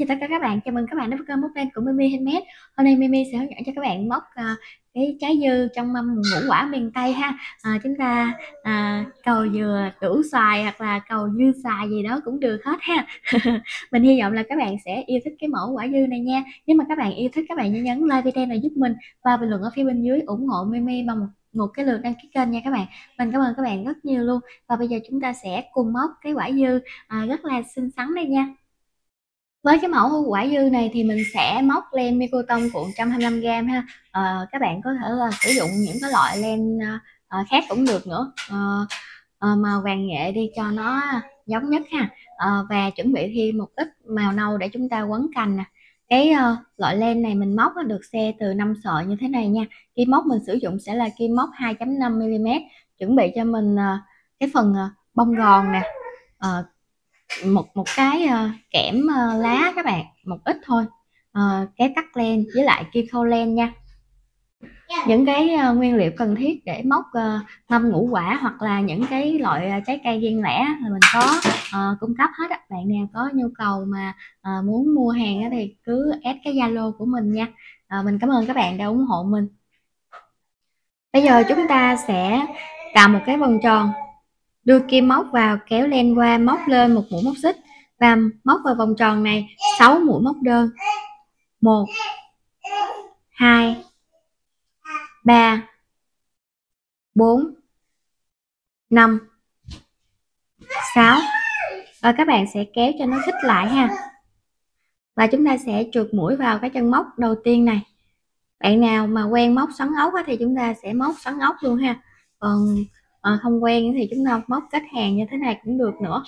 tất cả các bạn, chào mừng các bạn đến với kênh Móc Len của Mimi Handmade. Hôm nay Mimi sẽ hướng dẫn cho các bạn móc cái trái dưa trong mâm ngũ quả miền Tây ha. Chúng ta cầu dừa đủ xoài hoặc là cầu dưa xoài gì đó cũng được hết ha. Mình hy vọng là các bạn sẽ yêu thích cái mẫu quả dưa này nha. Nếu mà các bạn yêu thích, các bạn nhấn like video này giúp mình và bình luận ở phía bên dưới ủng hộ Mimi bằng một cái lượt đăng ký kênh nha các bạn. Mình cảm ơn các bạn rất nhiều luôn. Và bây giờ chúng ta sẽ cùng móc cái quả dưa rất là xinh xắn đây nha. Với cái mẫu quả dưa này thì mình sẽ móc len micro tông cuộn 125g ha. Các bạn có thể là sử dụng những cái loại len khác cũng được nữa, màu vàng nhẹ đi cho nó giống nhất ha. Và chuẩn bị thêm một ít màu nâu để chúng ta quấn cành nè. Cái loại len này mình móc được xe từ 5 sợi như thế này nha. Kim móc mình sử dụng sẽ là kim móc 2.5mm. Chuẩn bị cho mình cái phần bông gòn nè, một cái kẽm lá các bạn, một ít thôi, cái cắt len với lại kim khâu len nha. Những cái nguyên liệu cần thiết để móc mâm ngũ quả hoặc là những cái loại trái cây riêng lẻ là mình có cung cấp hết á. Bạn nào có nhu cầu mà muốn mua hàng thì cứ add cái Zalo của mình nha. Mình cảm ơn các bạn đã ủng hộ mình. Bây giờ chúng ta sẽ tạo một cái vòng tròn, đưa kim móc vào, kéo len qua, móc lên một mũi móc xích và móc vào vòng tròn này 6 mũi móc đơn. 1 2 3 4 5 6. Và các bạn sẽ kéo cho nó khít lại ha. Và chúng ta sẽ trượt mũi vào cái chân móc đầu tiên này. Bạn nào mà quen móc xoắn ốc thì chúng ta sẽ móc xoắn ốc luôn ha. Còn không quen thì chúng ta móc kết hàng như thế này cũng được nữa.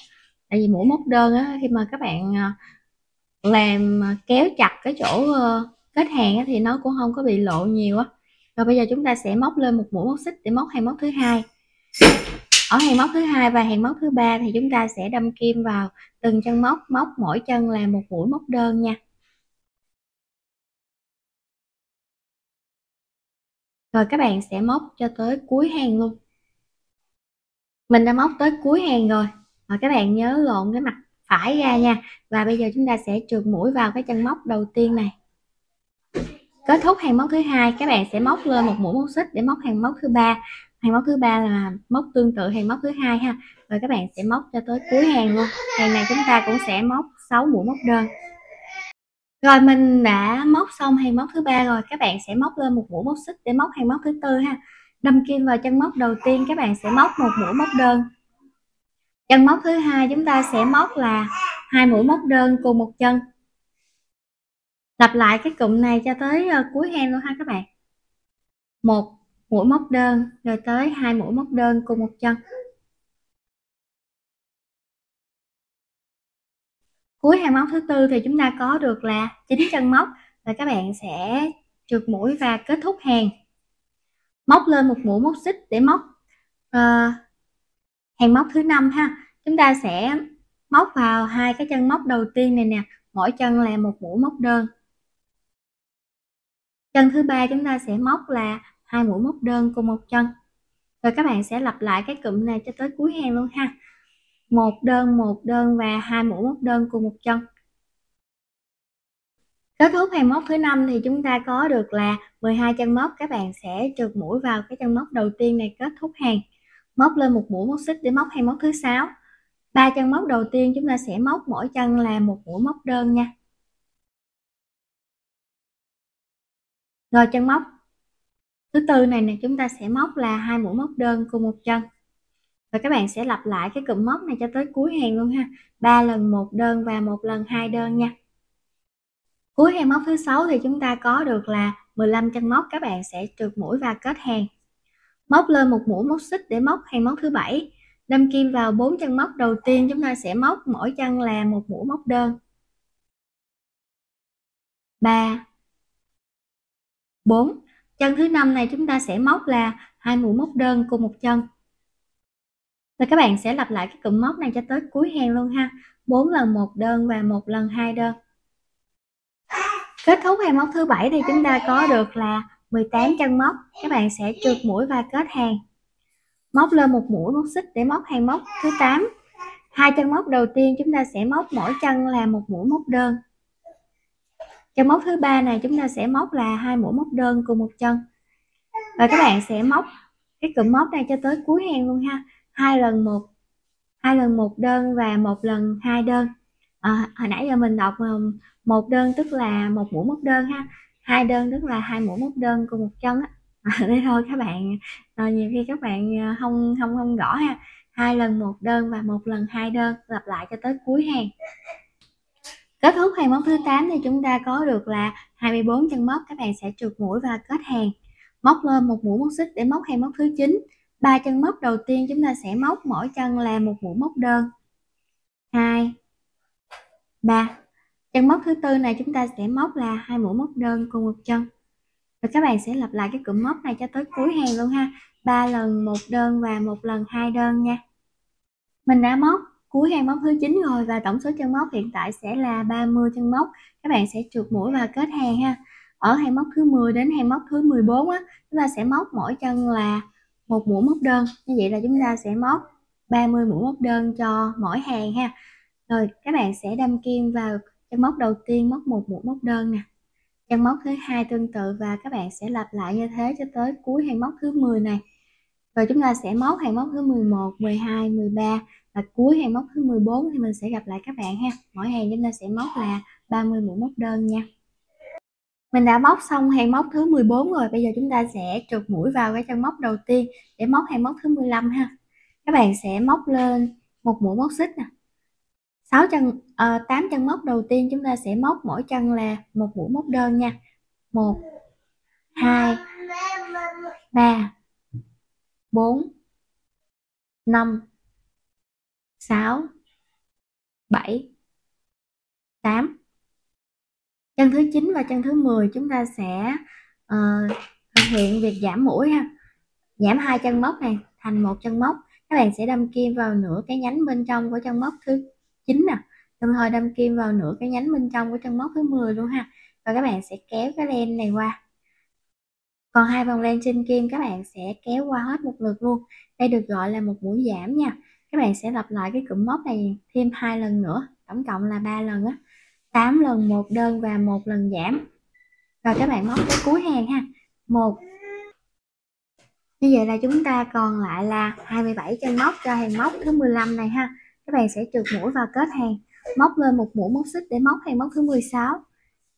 Tại vì mũi móc đơn á, khi mà các bạn làm kéo chặt cái chỗ kết hàng thì nó cũng không có bị lộ nhiều á. Rồi bây giờ chúng ta sẽ móc lên một mũi móc xích để móc hàng móc thứ hai. Ở hàng móc thứ hai và hàng móc thứ ba thì chúng ta sẽ đâm kim vào từng chân móc, móc mỗi chân là một mũi móc đơn nha. Rồi các bạn sẽ móc cho tới cuối hàng luôn. Mình đã móc tới cuối hàng rồi. Rồi các bạn nhớ lộn cái mặt phải ra nha. Và bây giờ chúng ta sẽ trượt mũi vào cái chân móc đầu tiên này. Kết thúc hàng móc thứ hai, các bạn sẽ móc lên một mũi móc xích để móc hàng móc thứ ba. Hàng móc thứ ba là móc tương tự hàng móc thứ hai ha. Rồi các bạn sẽ móc cho tới cuối hàng luôn. Hàng này chúng ta cũng sẽ móc 6 mũi móc đơn. Rồi mình đã móc xong hàng móc thứ ba rồi, các bạn sẽ móc lên một mũi móc xích để móc hàng móc thứ tư ha. Đâm kim vào chân móc đầu tiên, các bạn sẽ móc một mũi móc đơn. Chân móc thứ hai chúng ta sẽ móc là 2 mũi móc đơn cùng một chân. Lặp lại cái cụm này cho tới cuối hàng luôn ha các bạn. Một mũi móc đơn rồi tới 2 mũi móc đơn cùng một chân. Cuối hàng móc thứ tư thì chúng ta có được là 9 chân móc. Và các bạn sẽ trượt mũi và kết thúc hàng. Móc lên một mũi móc xích để móc hàng móc thứ năm ha. Chúng ta sẽ móc vào hai cái chân móc đầu tiên này nè, mỗi chân là một mũi móc đơn. Chân thứ ba chúng ta sẽ móc là 2 mũi móc đơn cùng một chân. Rồi các bạn sẽ lặp lại cái cụm này cho tới cuối hàng luôn ha. Một đơn và 2 mũi móc đơn cùng một chân. Kết thúc hàng móc thứ năm thì chúng ta có được là 12 chân móc. Các bạn sẽ trượt mũi vào cái chân móc đầu tiên này, kết thúc hàng. Móc lên một mũi móc xích để móc hàng móc thứ 6. 3 chân móc đầu tiên chúng ta sẽ móc mỗi chân là một mũi móc đơn nha. Rồi chân móc thứ tư này nè, chúng ta sẽ móc là 2 mũi móc đơn cùng một chân. Và các bạn sẽ lặp lại cái cụm móc này cho tới cuối hàng luôn ha. 3 lần một đơn và 1 lần 2 đơn nha. Cuối hàng móc thứ 6 thì chúng ta có được là 15 chân móc. Các bạn sẽ trượt mũi và kết hàng. Móc lên một mũi móc xích để móc hàng móc thứ 7. Đâm kim vào 4 chân móc đầu tiên, chúng ta sẽ móc mỗi chân là một mũi móc đơn. 3 4. Chân thứ 5 này chúng ta sẽ móc là 2 mũi móc đơn cùng một chân. Và các bạn sẽ lặp lại cái cụm móc này cho tới cuối hàng luôn ha. 4 lần một đơn và 1 lần 2 đơn. Kết thúc hàng móc thứ 7 thì chúng ta có được là 18 chân móc. Các bạn sẽ trượt mũi và kết hàng. Móc lên một mũi móc xích để móc hàng móc thứ 8. Hai chân móc đầu tiên chúng ta sẽ móc mỗi chân là một mũi móc đơn. Chân móc thứ ba này chúng ta sẽ móc là 2 mũi móc đơn cùng một chân. Và các bạn sẽ móc cái cụm móc này cho tới cuối hàng luôn ha. 2 lần một đơn và 1 lần 2 đơn. Hồi nãy giờ mình đọc 1 đơn tức là 1 mũi móc đơn ha, 2 đơn tức là 2 mũi móc đơn cùng một chân á. Đây thôi các bạn, nhiều khi các bạn không rõ ha. 2 lần 1 đơn và 1 lần 2 đơn, lặp lại cho tới cuối hàng. Kết thúc hàng móc thứ 8 thì chúng ta có được là 24 chân móc. Các bạn sẽ trượt mũi và kết hàng, móc lên 1 mũi móc xích để móc hàng móc thứ 9. 3 chân móc đầu tiên chúng ta sẽ móc mỗi chân là 1 mũi móc đơn, 2, 3. Chân móc thứ tư này chúng ta sẽ móc là 2 mũi móc đơn cùng một chân. Và các bạn sẽ lặp lại cái cụm móc này cho tới cuối hàng luôn ha. 3 lần 1 đơn và 1 lần 2 đơn nha. Mình đã móc cuối hàng móc thứ 9 rồi và tổng số chân móc hiện tại sẽ là 30 chân móc. Các bạn sẽ trượt mũi và kết hàng ha. Ở hàng móc thứ 10 đến hàng móc thứ 14 á, chúng ta sẽ móc mỗi chân là 1 mũi móc đơn. Như vậy là chúng ta sẽ móc 30 mũi móc đơn cho mỗi hàng ha. Rồi các bạn sẽ đâm kim vào chân móc đầu tiên, móc 1 mũi móc đơn nè. Chân móc thứ hai tương tự và các bạn sẽ lặp lại như thế cho tới cuối hàng móc thứ 10 này. Rồi chúng ta sẽ móc hàng móc thứ 11, 12, 13 và cuối hàng móc thứ 14 thì mình sẽ gặp lại các bạn ha. Mỗi hàng chúng ta sẽ móc là 30 mũi móc đơn nha. Mình đã móc xong hàng móc thứ 14 rồi, bây giờ chúng ta sẽ trượt mũi vào cái chân móc đầu tiên để móc hàng móc thứ 15 ha. Các bạn sẽ móc lên 1 mũi móc xích nè. 8 chân móc đầu tiên chúng ta sẽ móc mỗi chân là 1 mũi móc đơn nha. 1, 2, 3, 4, 5, 6, 7, 8. Chân thứ 9 và chân thứ 10 chúng ta sẽ thực hiện việc giảm mũi ha. Giảm 2 chân móc này thành 1 chân móc. Các bạn sẽ đâm kim vào nửa cái nhánh bên trong của chân móc thứ 9 nè. Đồng thời đâm kim vào nửa cái nhánh bên trong của chân móc thứ 10 luôn ha. Và các bạn sẽ kéo cái len này qua. Còn 2 vòng len trên kim các bạn sẽ kéo qua hết một lượt luôn. Đây được gọi là một mũi giảm nha. Các bạn sẽ lặp lại cái cụm móc này thêm 2 lần nữa, tổng cộng là 3 lần á. 8 lần 1 đơn và 1 lần giảm. Rồi các bạn móc tới cuối hàng ha. 1. Như vậy là chúng ta còn lại là 27 chân móc cho hàng móc thứ 15 này ha. Các bạn sẽ trượt mũi vào kết hàng, móc lên 1 mũi móc xích để móc hàng móc thứ 16.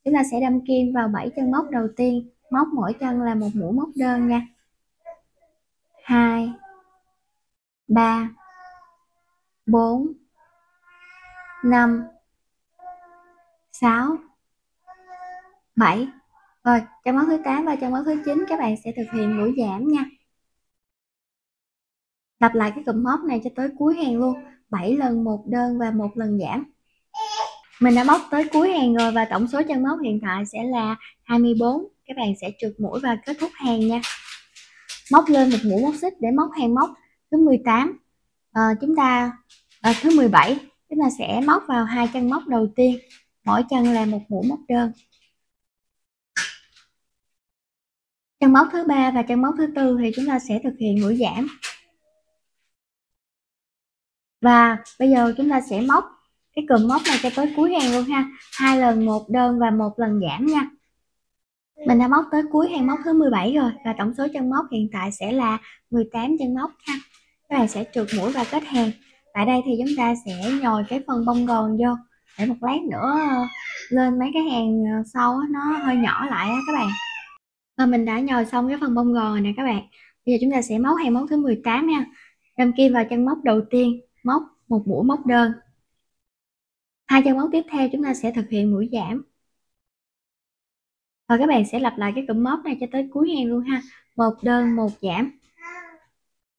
Chúng ta sẽ đâm kim vào 7 chân móc đầu tiên, móc mỗi chân là 1 mũi móc đơn nha. 2, 3, 4, 5, 6, 7. Rồi, chân móc thứ 8 và chân móc thứ 9 các bạn sẽ thực hiện mũi giảm nha. Lặp lại cái cụm móc này cho tới cuối hàng luôn, 7 lần 1 đơn và 1 lần giảm. Mình đã móc tới cuối hàng rồi và tổng số chân móc hiện tại sẽ là 24. Các bạn sẽ trượt mũi và kết thúc hàng nha. Móc lên 1 mũi móc xích để móc hàng móc thứ 18. Thứ 17 chúng ta sẽ móc vào 2 chân móc đầu tiên, mỗi chân là 1 mũi móc đơn. Chân móc thứ 3 và chân móc thứ 4 thì chúng ta sẽ thực hiện mũi giảm. Và bây giờ chúng ta sẽ móc cái cụm móc này cho tới cuối hàng luôn ha. 2 lần 1 đơn và 1 lần giảm nha. Mình đã móc tới cuối hàng móc thứ 17 rồi và tổng số chân móc hiện tại sẽ là 18 chân móc ha. Các bạn sẽ trượt mũi và kết hàng. Tại đây thì chúng ta sẽ nhồi cái phần bông gòn vô để một lát nữa lên mấy cái hàng sau nó hơi nhỏ lại á các bạn. Và mình đã nhồi xong cái phần bông gòn này các bạn. Bây giờ chúng ta sẽ móc hàng móc thứ 18 nha. Đâm kim vào chân móc đầu tiên, móc 1 mũi móc đơn. 2 chân móc tiếp theo chúng ta sẽ thực hiện mũi giảm. Và các bạn sẽ lặp lại cái cụm móc này cho tới cuối hàng luôn ha. 1 đơn 1 giảm.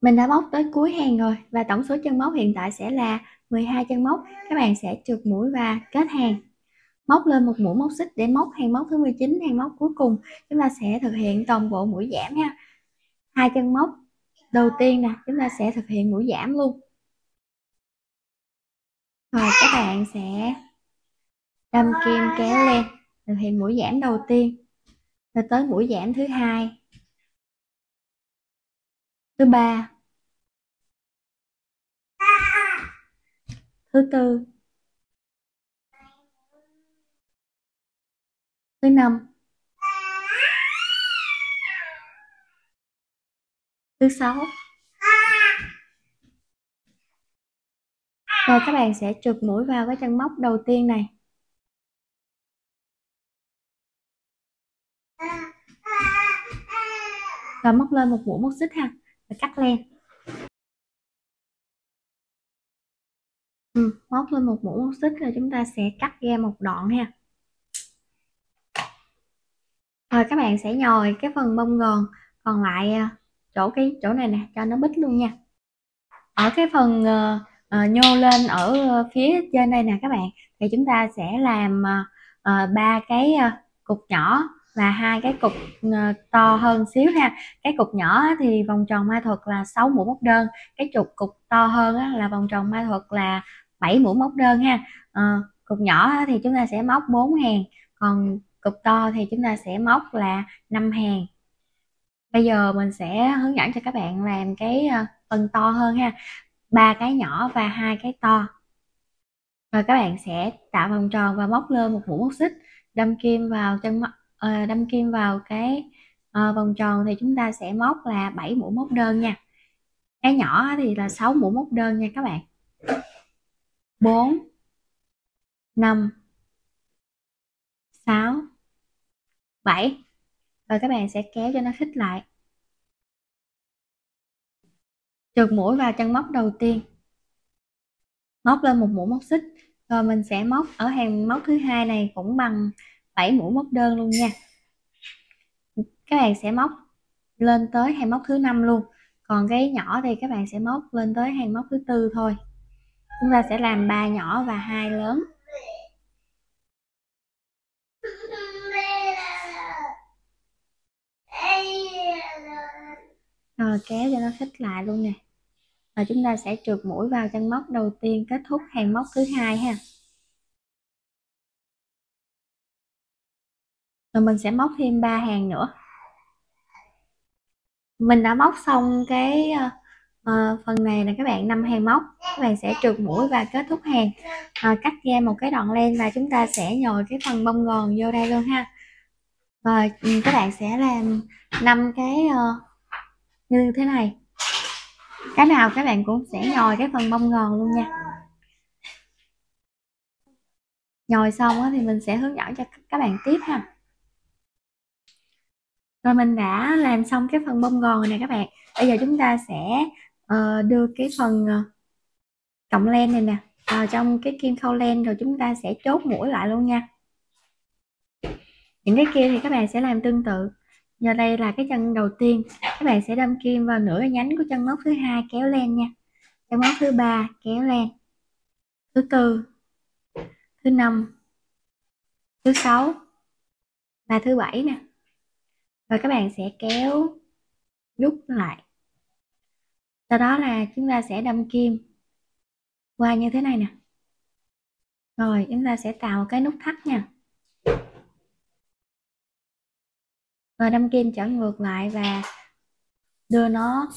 Mình đã móc tới cuối hàng rồi và tổng số chân móc hiện tại sẽ là 12 chân móc. Các bạn sẽ trượt mũi và kết hàng. Móc lên 1 mũi móc xích để móc hàng móc thứ 19, hàng móc cuối cùng. Chúng ta sẽ thực hiện toàn bộ mũi giảm nha. 2 chân móc đầu tiên nè, chúng ta sẽ thực hiện mũi giảm luôn. Rồi các bạn sẽ đâm kim kéo lên, thực hiện mũi giảm đầu tiên. Rồi tới mũi giảm thứ 2, thứ 3, thứ 4, thứ năm, thứ sáu. Rồi các bạn sẽ trượt mũi vào cái chân móc đầu tiên này. Rồi móc lên một mũi móc xích ha, và cắt len. Móc lên một mũi móc xích rồi chúng ta sẽ cắt ra một đoạn ha. Rồi các bạn sẽ nhồi cái phần bông gòn còn lại chỗ này nè cho nó bít luôn nha. Ở cái phần nhô lên ở phía trên đây nè các bạn, thì chúng ta sẽ làm 3 cái cục nhỏ và 2 cái cục to hơn xíu ha. Cái cục nhỏ thì vòng tròn mai thuật là 6 mũi móc đơn, cái cục to hơn là vòng tròn mai thuật là 7 mũi móc đơn ha. Cục nhỏ thì chúng ta sẽ móc 4 hàng, còn cục to thì chúng ta sẽ móc là 5 hàng. Bây giờ mình sẽ hướng dẫn cho các bạn làm cái phần to hơn ha. 3 cái nhỏ và 2 cái to. Rồi các bạn sẽ tạo vòng tròn và móc lên một mũi móc xích, đâm kim vào đâm kim vào cái vòng tròn thì chúng ta sẽ móc là 7 mũi móc đơn nha. Cái nhỏ thì là 6 mũi móc đơn nha các bạn. 4 5 6 7. Rồi các bạn sẽ kéo cho nó khít lại. Trượt mũi vào chân móc đầu tiên. Móc lên một mũi móc xích. Rồi mình sẽ móc ở hàng móc thứ hai này cũng bằng 7 mũi móc đơn luôn nha. Các bạn sẽ móc lên tới hàng móc thứ 5 luôn. Còn cái nhỏ thì các bạn sẽ móc lên tới hàng móc thứ tư thôi. Chúng ta sẽ làm 3 nhỏ và 2 lớn. Rồi kéo cho nó khít lại luôn nè. Rồi chúng ta sẽ trượt mũi vào chân móc đầu tiên, kết thúc hàng móc thứ hai ha. Rồi mình sẽ móc thêm 3 hàng nữa. Mình đã móc xong cái phần này là các bạn 5 hàng móc. Các bạn sẽ trượt mũi và kết thúc hàng, cắt ra một cái đoạn len và chúng ta sẽ nhồi cái phần bông gòn vô đây luôn ha. Rồi các bạn sẽ làm 5 cái như thế này. Cái nào các bạn cũng sẽ nhồi cái phần bông gòn luôn nha. Nhồi xong thì mình sẽ hướng dẫn cho các bạn tiếp ha. Rồi mình đã làm xong cái phần bông gòn này các bạn. Bây giờ chúng ta sẽ đưa cái phần cọng len này nè vào trong cái kim khâu len, rồi chúng ta sẽ chốt mũi lại luôn nha. Những cái kia thì các bạn sẽ làm tương tự. Giờ đây là cái chân đầu tiên, các bạn sẽ đâm kim vào nửa nhánh của chân móc thứ hai, kéo len nha. Chân móc thứ ba kéo len, thứ tư, thứ năm, thứ sáu và thứ bảy nè. Rồi các bạn sẽ kéo rút lại. Sau đó là chúng ta sẽ đâm kim qua như thế này nè. Rồi chúng ta sẽ tạo cái nút thắt nha. Rồi đâm kim trở ngược lại và đưa nó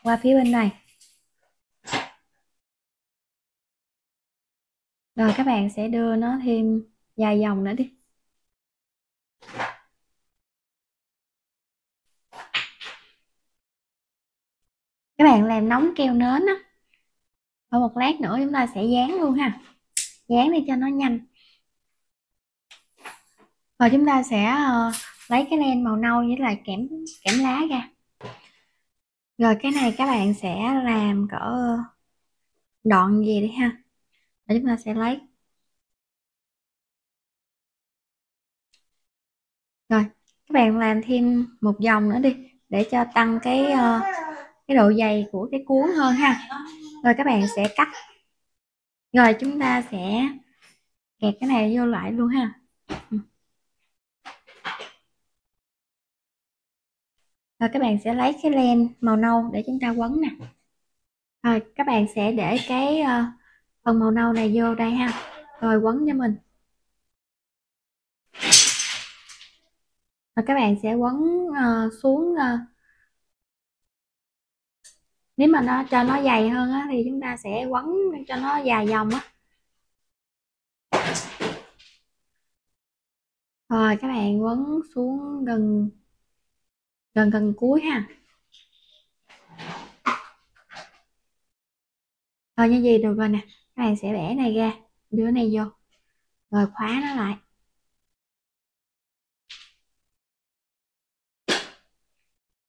qua phía bên này. Rồi các bạn sẽ đưa nó thêm vài vòng nữa đi. Các bạn làm nóng keo nến á. Và một lát nữa chúng ta sẽ dán luôn ha. Dán đi cho nó nhanh. Rồi chúng ta sẽ lấy cái len màu nâu với lại kẽm lá ra. Rồi cái này các bạn sẽ làm cỡ đoạn gì đi ha. Rồi chúng ta sẽ lấy. Rồi các bạn làm thêm một vòng nữa đi để cho tăng cái độ dày của cái cuốn hơn ha. Rồi các bạn sẽ cắt. Rồi chúng ta sẽ kẹt cái này vô lại luôn ha. Rồi các bạn sẽ lấy cái len màu nâu để chúng ta quấn nè. Rồi các bạn sẽ để cái phần màu nâu này vô đây ha. Rồi quấn cho mình. Rồi các bạn sẽ quấn xuống. Nếu mà nó cho nó dày hơn á, thì chúng ta sẽ quấn cho nó dài vòng á. Rồi các bạn quấn xuống gần gần gần cuối ha. Rồi như gì được rồi nè, các bạn sẽ bẻ này ra, đưa này vô, rồi khóa nó lại.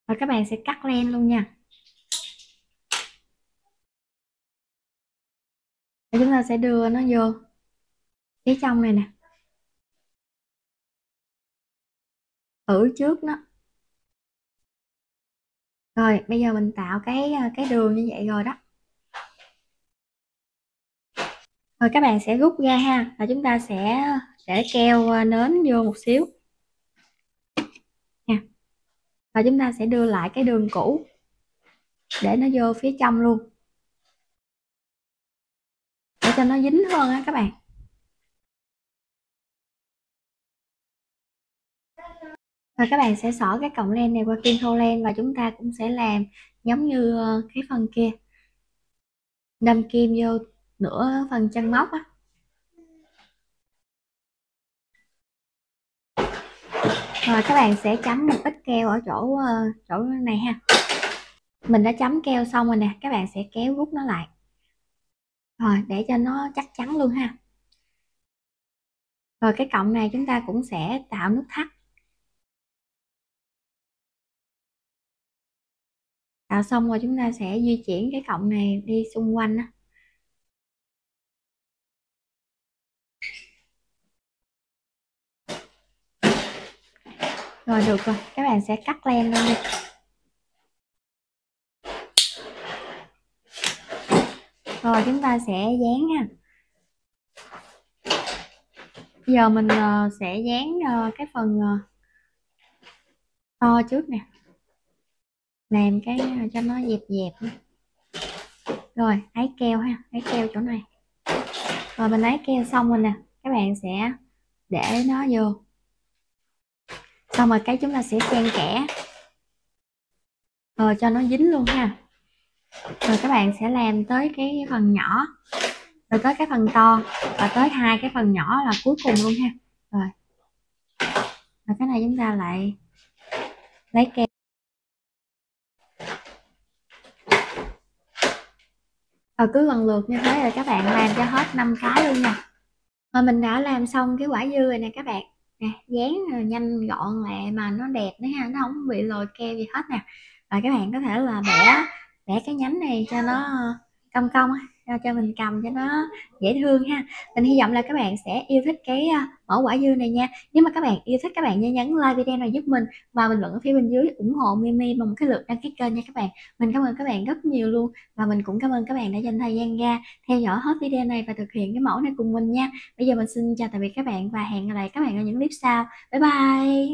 Rồi các bạn sẽ cắt len luôn nha. Rồi chúng ta sẽ đưa nó vô phía trong này nè, thử trước nó. Rồi bây giờ mình tạo cái đường như vậy rồi đó. Rồi các bạn sẽ rút ra ha, và chúng ta sẽ để keo nến vô một xíu nha. Và chúng ta sẽ đưa lại cái đường cũ để nó vô phía trong luôn, để cho nó dính hơn á các bạn. Và các bạn sẽ xỏ cái cọng len này qua kim khâu len, và chúng ta cũng sẽ làm giống như cái phần kia, đâm kim vô nửa phần chân móc á. Rồi các bạn sẽ chấm một ít keo ở chỗ này ha. Mình đã chấm keo xong rồi nè, các bạn sẽ kéo rút nó lại rồi để cho nó chắc chắn luôn ha. Rồi cái cọng này chúng ta cũng sẽ tạo nút thắt. Tạo xong rồi chúng ta sẽ di chuyển cái cọng này đi xung quanh á. Rồi được rồi, các bạn sẽ cắt len luôn đi. Rồi chúng ta sẽ dán ha. Bây giờ mình sẽ dán cái phần to trước nè, làm cái cho nó dẹp dẹp. Rồi lấy keo ha, lấy keo chỗ này. Rồi mình lấy keo xong rồi nè, các bạn sẽ để nó vô, xong rồi cái chúng ta sẽ xen kẽ rồi cho nó dính luôn ha. Rồi các bạn sẽ làm tới cái phần nhỏ, rồi tới cái phần to, và tới hai cái phần nhỏ là cuối cùng luôn ha. Rồi cái này chúng ta lại lấy keo. Rồi cứ lần lượt như thế, rồi các bạn làm cho hết 5 cái luôn nha. Rồi mình đã làm xong cái quả dưa rồi nè các bạn. Nè, dán rồi nhanh gọn lại mà nó đẹp nữa ha, nó không bị lồi keo gì hết nè. Rồi các bạn có thể là bẻ bẻ cái nhánh này cho nó cong cong cho mình cầm cho nó dễ thương ha. Mình hy vọng là các bạn sẽ yêu thích cái mẫu quả dưa này nha. Nếu mà các bạn yêu thích, các bạn nhớ nhấn like video này giúp mình, và bình luận ở phía bên dưới ủng hộ Mimi bằng một cái lượt đăng ký kênh nha các bạn. Mình cảm ơn các bạn rất nhiều luôn, và mình cũng cảm ơn các bạn đã dành thời gian ra theo dõi hết video này và thực hiện cái mẫu này cùng mình nha. Bây giờ mình xin chào tạm biệt các bạn, và hẹn gặp lại các bạn ở những clip sau. Bye bye.